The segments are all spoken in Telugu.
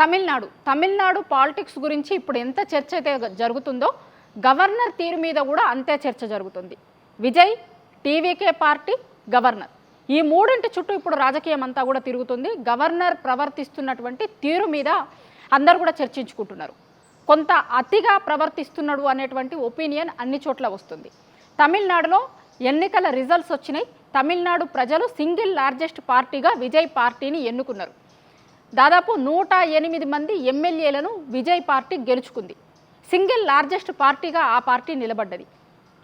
తమిళనాడు పాలిటిక్స్ గురించి ఇప్పుడు ఎంత చర్చ అయితే జరుగుతుందో గవర్నర్ తీరు మీద కూడా అంతే చర్చ జరుగుతుంది. విజయ్, టీవీకే పార్టీ, గవర్నర్ ఈ మూడింటి చుట్టూ ఇప్పుడు రాజకీయం అంతా కూడా తిరుగుతుంది. గవర్నర్ ప్రవర్తిస్తున్నటువంటి తీరు మీద అందరూ కూడా చర్చించుకుంటున్నారు. కొంత అతిగా ప్రవర్తిస్తున్నాడు అనేటువంటి ఒపీనియన్ అన్ని చోట్ల వస్తుంది. తమిళనాడులో ఎన్నికల రిజల్ట్స్ వచ్చినాయి. తమిళనాడు ప్రజలు సింగిల్ లార్జెస్ట్ పార్టీగా విజయ్ పార్టీని ఎన్నుకున్నారు. దాదాపు 108 మంది ఎమ్మెల్యేలను విజయ్ పార్టీ గెలుచుకుంది. సింగిల్ లార్జెస్ట్ పార్టీగా ఆ పార్టీ నిలబడ్డది.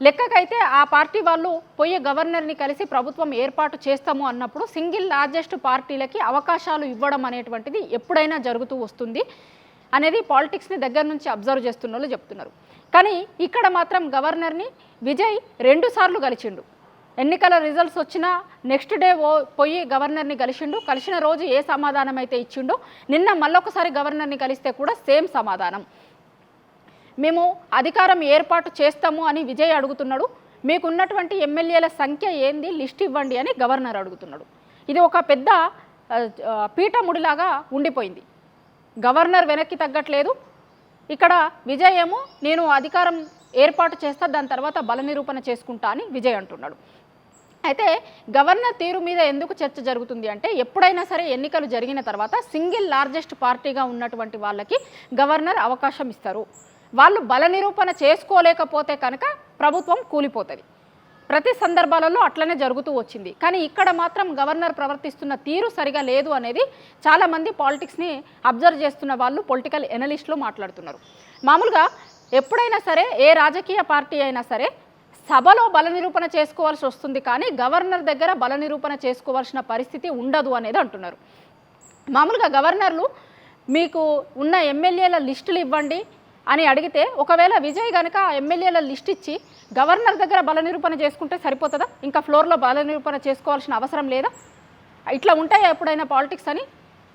లెక్కకైతే ఆ పార్టీ వాళ్ళు పోయే గవర్నర్ని కలిసి ప్రభుత్వం ఏర్పాటు చేస్తాము అన్నప్పుడు సింగిల్ లార్జెస్ట్ పార్టీలకి అవకాశాలు ఇవ్వడం అనేటువంటిది ఎప్పుడైనా జరుగుతూ వస్తుంది అనేది పాలిటిక్స్ని దగ్గర నుంచి అబ్జర్వ్ చేస్తున్న వాళ్ళు చెప్తున్నారు. కానీ ఇక్కడ మాత్రం గవర్నర్ని విజయ్ 2 సార్లు గెలిచిండు. ఎన్నికల రిజల్ట్స్ వచ్చినా నెక్స్ట్ డే పోయి గవర్నర్ని కలిసిన రోజు ఏ సమాధానం అయితే ఇచ్చిండో నిన్న మళ్ళొకసారి గవర్నర్ని కలిస్తే కూడా సేమ్ సమాధానం. మేము అధికారం ఏర్పాటు చేస్తాము అని విజయ్ అడుగుతున్నాడు. మీకున్నటువంటి ఎమ్మెల్యేల సంఖ్య ఏంది, లిస్ట్ ఇవ్వండి అని గవర్నర్ అడుగుతున్నాడు. ఇది ఒక పెద్ద పీఠముడిలాగా ఉండిపోయింది. గవర్నర్ వెనక్కి తగ్గట్లేదు. ఇక్కడ విజయ్ ఏమో నేను అధికారం ఏర్పాటు చేస్తా, దాని తర్వాత బల నిరూపణ చేసుకుంటా అని విజయ్ అంటున్నాడు. అయితే గవర్నర్ తీరు మీద ఎందుకు చర్చ జరుగుతుంది అంటే ఎప్పుడైనా సరే ఎన్నికలు జరిగిన తర్వాత సింగిల్ లార్జెస్ట్ పార్టీగా ఉన్నటువంటి వాళ్ళకి గవర్నర్ అవకాశం ఇస్తారు. వాళ్ళు బల నిరూపణ చేసుకోలేకపోతే కనుక ప్రభుత్వం కూలిపోతుంది. ప్రతి సందర్భాలలో అట్లనే జరుగుతూ వచ్చింది. కానీ ఇక్కడ మాత్రం గవర్నర్ ప్రవర్తిస్తున్న తీరు సరిగా లేదు అనేది చాలామంది పాలిటిక్స్ని అబ్జర్వ్ చేస్తున్న వాళ్ళు, పొలిటికల్ ఎనలిస్టులు మాట్లాడుతున్నారు. మామూలుగా ఎప్పుడైనా సరే ఏ రాజకీయ పార్టీ అయినా సరే సభలో బల నిరూపణ చేసుకోవాల్సి వస్తుంది, కానీ గవర్నర్ దగ్గర బల నిరూపణ చేసుకోవాల్సిన పరిస్థితి ఉండదు అనేది అంటున్నారు. మామూలుగా గవర్నర్లు మీకు ఉన్న ఎమ్మెల్యేల లిస్టులు ఇవ్వండి అని అడిగితే ఒకవేళ విజయ్ కనుక ఎమ్మెల్యేల లిస్ట్ ఇచ్చి గవర్నర్ దగ్గర బల నిరూపణ చేసుకుంటే సరిపోతుందా? ఇంకా ఫ్లోర్లో బల నిరూపణ చేసుకోవాల్సిన అవసరం లేదా? ఇట్లా ఉంటాయా ఎప్పుడైనా పాలిటిక్స్ అని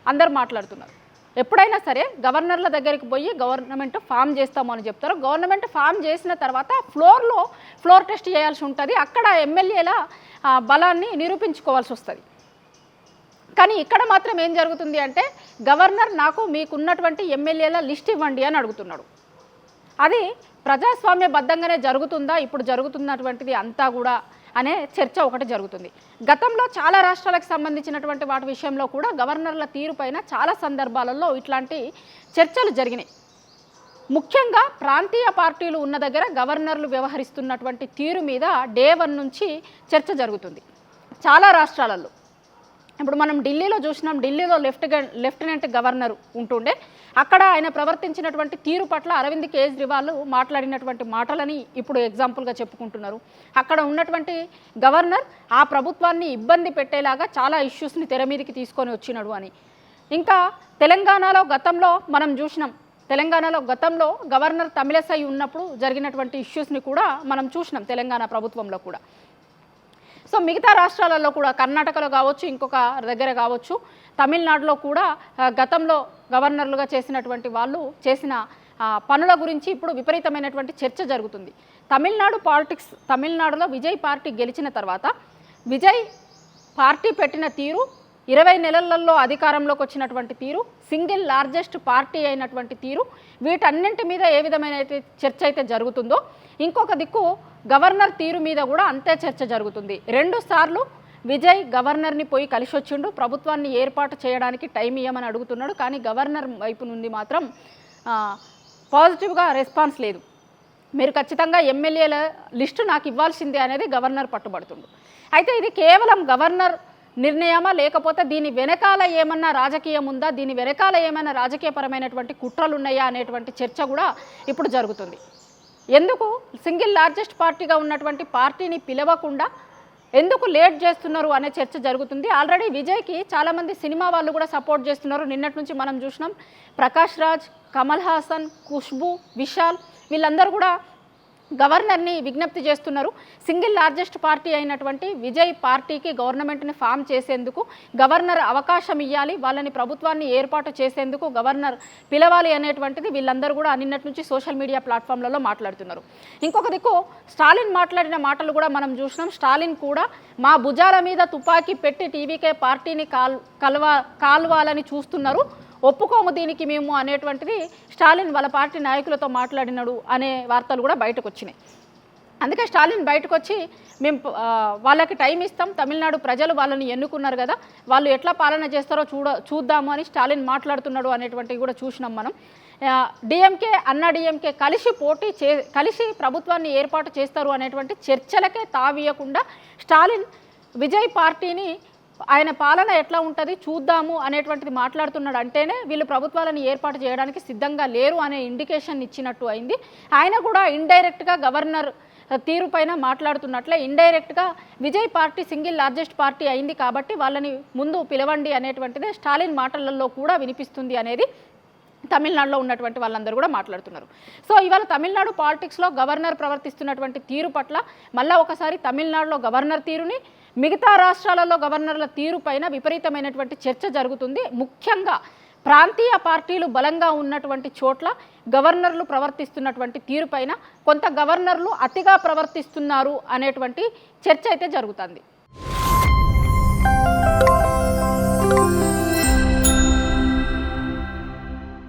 అందరు మాట్లాడుతున్నారు. ఎప్పుడైనా సరే గవర్నర్ల దగ్గరికి పోయి గవర్నమెంట్ ఫామ్ చేస్తాము అని చెప్తారు. గవర్నమెంట్ ఫామ్ చేసిన తర్వాత ఫ్లోర్ టెస్ట్ చేయాల్సి ఉంటుంది. అక్కడ ఎమ్మెల్యేల బలాన్ని నిరూపించుకోవాల్సి వస్తుంది. కానీ ఇక్కడ మాత్రం ఏం జరుగుతుంది అంటే గవర్నర్ నాకు మీకున్నటువంటి ఎమ్మెల్యేల లిస్ట్ ఇవ్వండి అని అడుగుతున్నాడు. అది ప్రజాస్వామ్యబద్ధంగానే జరుగుతుందా ఇప్పుడు జరుగుతున్నటువంటిది అంతా కూడా అనే చర్చ ఒకటి జరుగుతుంది. గతంలో చాలా రాష్ట్రాలకు సంబంధించినటువంటి వాటి విషయంలో కూడా గవర్నర్ల తీరుపైన చాలా సందర్భాలలో ఇట్లాంటి చర్చలు జరిగినాయి. ముఖ్యంగా ప్రాంతీయ పార్టీలు ఉన్న దగ్గర గవర్నర్లు వ్యవహరిస్తున్నటువంటి తీరు మీద డే 1 నుంచి చర్చ జరుగుతుంది చాలా రాష్ట్రాలలో. ఇప్పుడు మనం ఢిల్లీలో చూసినాం. ఢిల్లీలో లెఫ్టినెంట్ గవర్నర్ ఉంటుండే. అక్కడ ఆయన ప్రవర్తించినటువంటి తీరు పట్ల అరవింద్ కేజ్రీవాల్ మాట్లాడినటువంటి మాటలని ఇప్పుడు ఎగ్జాంపుల్గా చెప్పుకుంటున్నారు. అక్కడ ఉన్నటువంటి గవర్నర్ ఆ ప్రభుత్వాన్ని ఇబ్బంది పెట్టేలాగా చాలా ఇష్యూస్ని తెర మీదకి తీసుకొని వచ్చినాడు అని. ఇంకా తెలంగాణలో గతంలో మనం చూసినాం. తెలంగాణలో గతంలో గవర్నర్ తమిళసై ఉన్నప్పుడు జరిగినటువంటి ఇష్యూస్ని కూడా మనం చూసినాం తెలంగాణ ప్రభుత్వంలో కూడా. సో మిగతా రాష్ట్రాలలో కూడా కర్ణాటకలో కావచ్చు, ఇంకొక దగ్గర కావచ్చు, తమిళనాడులో కూడా గతంలో గవర్నర్లుగా చేసినటువంటి వాళ్ళు చేసిన పనుల గురించి ఇప్పుడు విపరీతమైనటువంటి చర్చ జరుగుతుంది. తమిళనాడు పాలిటిక్స్, తమిళనాడులో విజయ్ పార్టీ గెలిచిన తర్వాత విజయ్ పార్టీ పెట్టిన తీరు, 20 నెలలలో అధికారంలోకి వచ్చినటువంటి తీరు, సింగిల్ లార్జెస్ట్ పార్టీ అయినటువంటి తీరు, వీటన్నింటి మీద ఏ విధమైన చర్చ అయితే జరుగుతుందో ఇంకొక దిక్కు గవర్నర్ తీరు మీద కూడా అంతే చర్చ జరుగుతుంది. 2 సార్లు విజయ్ గవర్నర్ని పోయి కలిసి వచ్చిండు. ప్రభుత్వాన్ని ఏర్పాటు చేయడానికి టైం ఇవ్వమని అడుగుతున్నాడు. కానీ గవర్నర్ వైపు నుండి మాత్రం పాజిటివ్గా రెస్పాన్స్ లేదు. మీరు ఖచ్చితంగా ఎమ్మెల్యేల లిస్టు నాకు ఇవ్వాల్సిందే అనేది గవర్నర్ పట్టుబడుతుండు. అయితే ఇది కేవలం గవర్నర్ నిర్ణయమా, లేకపోతే దీని వెనకాల ఏమన్నా రాజకీయం ఉందా, దీని వెనకాల ఏమైనా రాజకీయపరమైనటువంటి కుట్రలు ఉన్నాయా అనేటువంటి చర్చ కూడా ఇప్పుడు జరుగుతుంది. ఎందుకు సింగిల్ లార్జెస్ట్ పార్టీగా ఉన్నటువంటి పార్టీని పిలవకుండా ఎందుకు లేట్ చేస్తున్నారు అనే చర్చ జరుగుతుంది. ఆల్రెడీ విజయ్కి చాలామంది సినిమా వాళ్ళు కూడా సపోర్ట్ చేస్తున్నారు. నిన్నటి నుంచి మనం చూసినాం. ప్రకాష్ రాజ్, కమల్ హాసన్, ఖుష్బూ, విశాల్ వీళ్ళందరూ కూడా గవర్నర్ని విజ్ఞప్తి చేస్తున్నారు. సింగిల్ లార్జెస్ట్ పార్టీ అయినటువంటి విజయ్ పార్టీకి గవర్నమెంట్ని ఫామ్ చేసేందుకు గవర్నర్ అవకాశం ఇవ్వాలి, వాళ్ళని ప్రభుత్వాన్ని ఏర్పాటు చేసేందుకు గవర్నర్ పిలవాలి అనేటువంటిది వీళ్ళందరూ కూడా నిన్నటి నుంచి సోషల్ మీడియా ప్లాట్ఫామ్లలో మాట్లాడుతున్నారు. ఇంకొక దిక్కు స్టాలిన్ మాట్లాడిన మాటలు కూడా మనం చూసినాం. స్టాలిన్ కూడా మా భుజాల మీద తుపాకీ పెట్టి టీవీకే పార్టీని కాల్వాలని చూస్తున్నారు, ఒప్పుకోము దీనికి మేము అనేటువంటిది స్టాలిన్ వాళ్ళ పార్టీ నాయకులతో మాట్లాడినాడు అనే వార్తలు కూడా బయటకు వచ్చినాయి. అందుకే స్టాలిన్ బయటకు వచ్చి మేము వాళ్ళకి టైం ఇస్తాం, తమిళనాడు ప్రజలు వాళ్ళని ఎన్నుకున్నారు కదా, వాళ్ళు ఎట్లా పాలన చేస్తారో చూద్దాము అని స్టాలిన్ మాట్లాడుతున్నాడు అనేటువంటివి కూడా చూసినాం మనం. డిఎంకే అన్నా డిఎంకే కలిసి ప్రభుత్వాన్ని ఏర్పాటు చేస్తారు అనేటువంటి చర్చలకే తావీయకుండా స్టాలిన్ విజయ్ పార్టీని ఆయన పాలన ఎట్లా ఉంటుంది చూద్దాము అనేటువంటిది మాట్లాడుతున్నాడు అంటేనే వీళ్ళు ప్రభుత్వాలను ఏర్పాటు చేయడానికి సిద్ధంగా లేరు అనే ఇండికేషన్ ఇచ్చినట్టు అయింది. ఆయన కూడా ఇండైరెక్ట్గా గవర్నర్ తీరుపైన మాట్లాడుతున్నట్లే ఇండైరెక్ట్గా Vijay party single largest party అయింది కాబట్టి వాళ్ళని ముందు పిలవండి అనేటువంటిదే స్టాలిన్ మాటలలో కూడా వినిపిస్తుంది అనేది తమిళనాడులో ఉన్నటువంటి వాళ్ళందరూ కూడా మాట్లాడుతున్నారు. సో ఇవాళ తమిళనాడు పాలిటిక్స్లో గవర్నర్ ప్రవర్తిస్తున్నటువంటి తీరు పట్ల మళ్ళీ ఒకసారి తమిళనాడులో గవర్నర్ తీరుని, మిగతా రాష్ట్రాలలో గవర్నర్ల తీరు పైన విపరీతమైనటువంటి చర్చ జరుగుతుంది. ముఖ్యంగా ప్రాంతీయ పార్టీలు బలంగా ఉన్నటువంటి చోట్ల గవర్నర్లు ప్రవర్తిస్తున్నటువంటి తీరుపైన కొంత గవర్నర్లు అతిగా ప్రవర్తిస్తున్నారు అనేటువంటి చర్చ అయితే జరుగుతుంది.